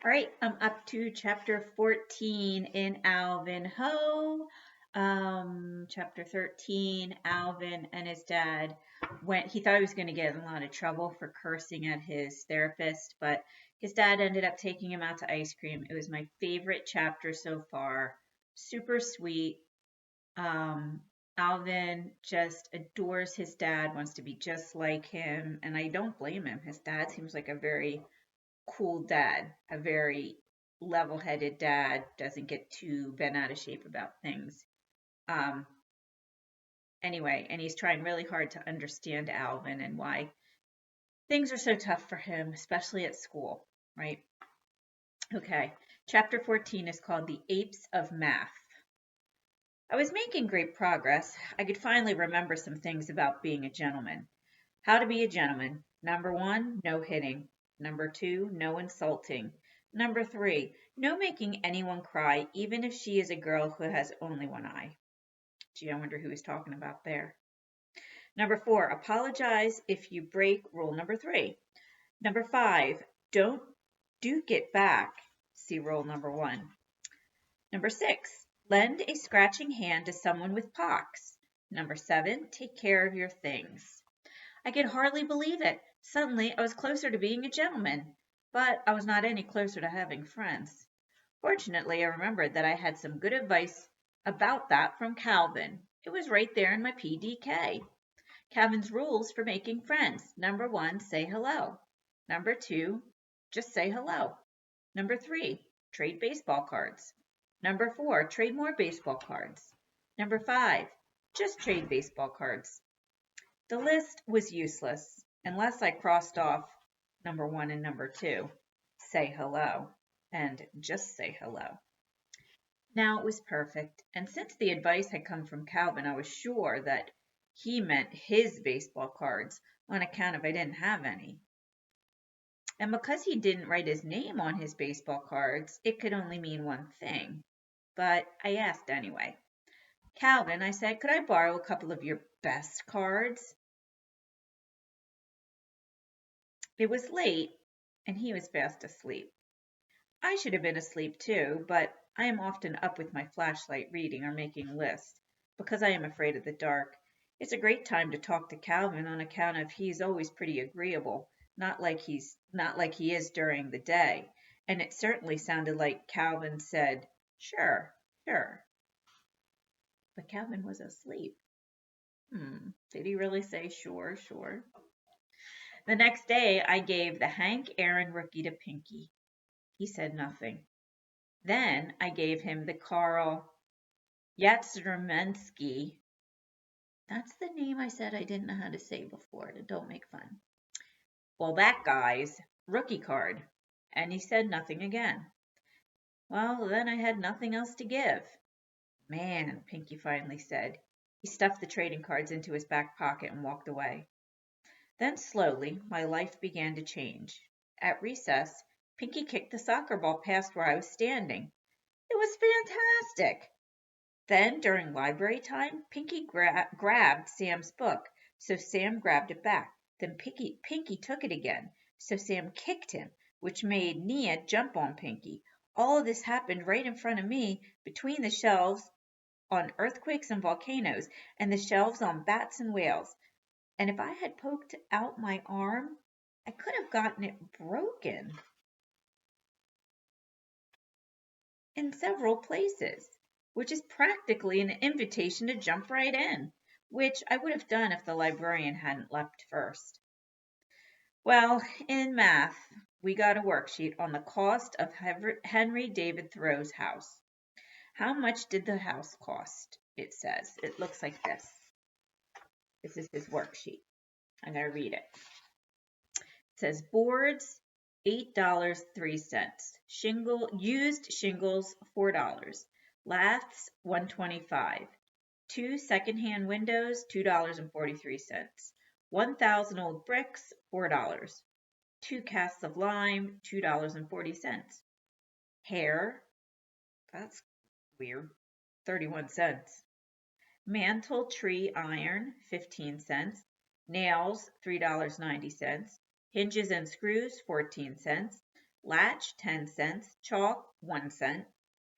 All right, I'm up to chapter 14 in Alvin Ho. Chapter 13, Alvin and his dad he thought he was going to get in a lot of trouble for cursing at his therapist, but his dad ended up taking him out to ice cream. It was my favorite chapter so far. Super sweet. Um, Alvin just adores his dad, wants to be just like him, and I don't blame him. His dad seems like a very cool dad, a very level-headed dad, doesn't get too bent out of shape about things. Um, anyway, and he's trying really hard to understand Alvin and why things are so tough for him, especially at school, right? Okay, chapter 14 is called The Apes of Math. I was making great progress. I could finally remember some things about being a gentleman. How to be a gentleman. Number one, no hitting. Number two, no insulting. Number three, no making anyone cry, even if she is a girl who has only one eye. Gee, I wonder who he's talking about there. Number four, apologize if you break rule number three. Number five, don't duke it back. See rule number one. Number six, lend a scratching hand to someone with pox. Number seven, take care of your things. I could hardly believe it. Suddenly I was closer to being a gentleman, but I was not any closer to having friends. Fortunately, I remembered that I had some good advice about that from Calvin. It was right there in my PDK. Calvin's rules for making friends. Number one, say hello. Number two, just say hello. Number three, trade baseball cards. Number four, trade more baseball cards. Number five, just trade baseball cards. The list was useless unless I crossed off number one and number two, say hello, and just say hello. Now it was perfect, and since the advice had come from Calvin, I was sure that he meant his baseball cards on account of I didn't have any. And because he didn't write his name on his baseball cards, it could only mean one thing. But I asked anyway. Calvin, I said, could I borrow a couple of your best cards? It was late, and he was fast asleep. I should have been asleep too, but I am often up with my flashlight reading or making lists, because I am afraid of the dark. It's a great time to talk to Calvin on account of he's always pretty agreeable, not like he is during the day. And it certainly sounded like Calvin said, "Sure, sure." But Calvin was asleep. Did he really say sure, sure? The next day I gave the Hank Aaron rookie to Pinky. He said nothing. Then I gave him the Carl Yatsremensky. That's the name I said I didn't know how to say before. Don't make fun. Well, that guy's rookie card. And he said nothing again. Well, then I had nothing else to give. Man, Pinky finally said. He stuffed the trading cards into his back pocket and walked away. Then slowly, my life began to change. At recess, Pinky kicked the soccer ball past where I was standing. It was fantastic. Then, during library time, Pinky grabbed Sam's book, so Sam grabbed it back. Then Pinky took it again, so Sam kicked him, which made Nia jump on Pinky. All of this happened right in front of me, between the shelves on earthquakes and volcanoes, and the shelves on bats and whales. And if I had poked out my arm, I could have gotten it broken in several places, which is practically an invitation to jump right in, which I would have done if the librarian hadn't left first. Well, in math, we got a worksheet on the cost of Henry David Thoreau's house. How much did the house cost? It says. It looks like this. This is his worksheet. I'm going to read it. It says boards, $8.03. Used shingles, $4. Laths, $1.25. Two secondhand windows, $2.43. 1,000 old bricks, $4. Two casts of lime, $2.40. Hair, that's weird, 31 cents. Mantle tree iron, 15 cents. Nails, $3.90. Hinges and screws, 14 cents. latch 10 cents, chalk 1 cent,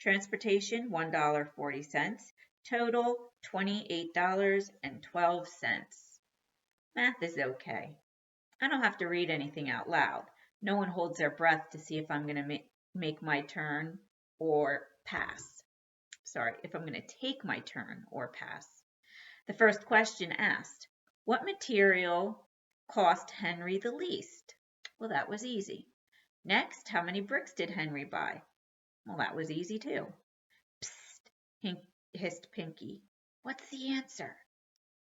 transportation $1.40, total $28.12. Math is okay. I don't have to read anything out loud. No one holds their breath to see if I'm going to make my turn or pass. Sorry, if I'm going to take my turn or pass. The first question asked, what material cost Henry the least? Well, that was easy. Next, how many bricks did Henry buy? Well, that was easy too. Psst, hissed Pinky. What's the answer?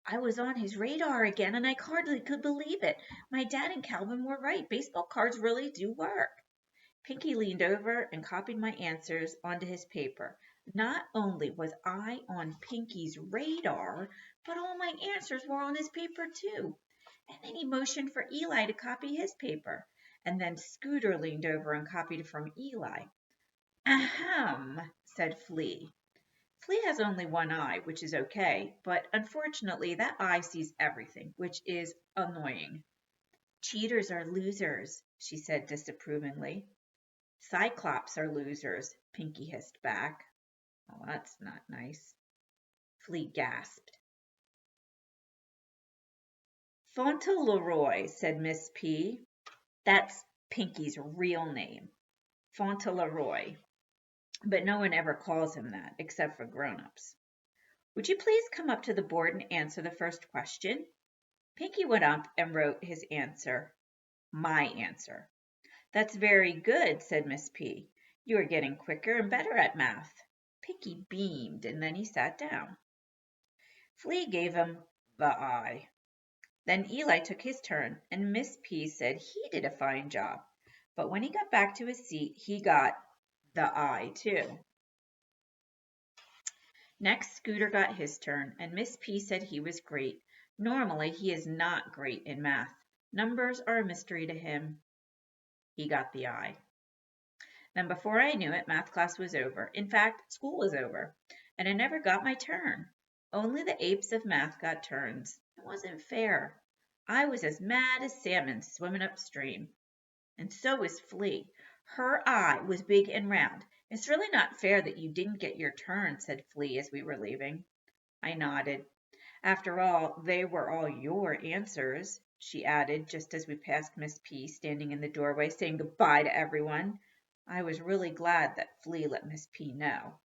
I was on his radar again, and I hardly could believe it. My dad and Calvin were right. Baseball cards really do work. Pinky leaned over and copied my answers onto his paper. Not only was I on Pinky's radar, but all my answers were on his paper too. And then he motioned for Eli to copy his paper. And then Scooter leaned over and copied from Eli. Ahem, said Flea. Flea has only one eye, which is okay, but unfortunately that eye sees everything, which is annoying. Cheaters are losers, she said disapprovingly. Cyclops are losers, Pinky hissed back. Oh, that's not nice. Flea gasped. Fauntleroy, said Miss P. That's Pinky's real name. Fauntleroy. But no one ever calls him that, except for grown-ups. Would you please come up to the board and answer the first question? Pinky went up and wrote his answer, my answer. That's very good, said Miss P. You are getting quicker and better at math. Pinky beamed, and then he sat down. Flea gave him the eye. Then Eli took his turn, and Miss P said he did a fine job. But when he got back to his seat, he got the eye, too. Next, Scooter got his turn, and Miss P said he was great. Normally, he is not great in math. Numbers are a mystery to him. He got the eye. Then before I knew it, math class was over. In fact, school was over, and I never got my turn. Only the apes of math got turns. It wasn't fair. I was as mad as salmon swimming upstream. And so was Flea. Her eye was big and round. It's really not fair that you didn't get your turn, said Flea as we were leaving. I nodded. After all, they were all your answers, she added, just as we passed Miss P standing in the doorway saying goodbye to everyone. I was really glad that Flea let Miss P know.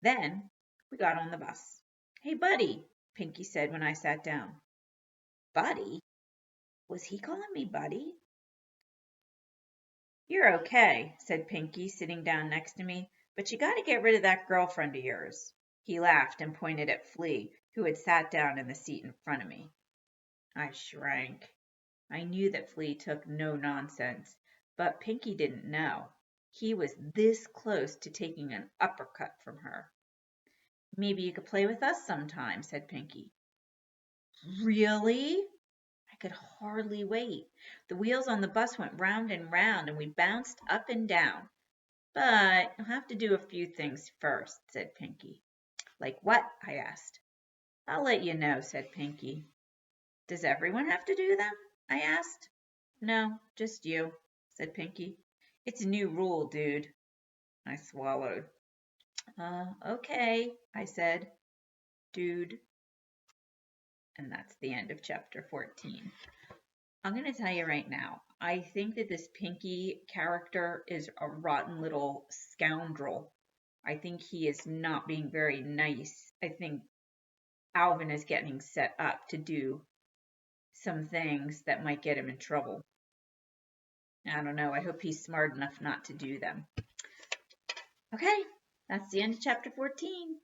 Then we got on the bus. Hey, Buddy, Pinky said when I sat down. Buddy? Was he calling me Buddy? You're okay, said Pinky, sitting down next to me, but you got to get rid of that girlfriend of yours. He laughed and pointed at Flea, who had sat down in the seat in front of me. I shrank. I knew that Flea took no nonsense, but Pinky didn't know. He was this close to taking an uppercut from her. Maybe you could play with us sometime, said Pinky. Really? I could hardly wait. The wheels on the bus went round and round, and we bounced up and down. But you'll have to do a few things first, said Pinky. Like what? I asked. I'll let you know, said Pinky. Does everyone have to do them? I asked. No, just you, said Pinky. It's a new rule, dude. I swallowed. Okay, I said. Dude. And that's the end of chapter 14. I'm going to tell you right now, I think that this Pinky character is a rotten little scoundrel. I think he is not being very nice. I think Alvin is getting set up to do some things that might get him in trouble. I don't know. I hope he's smart enough not to do them. Okay, that's the end of chapter 14.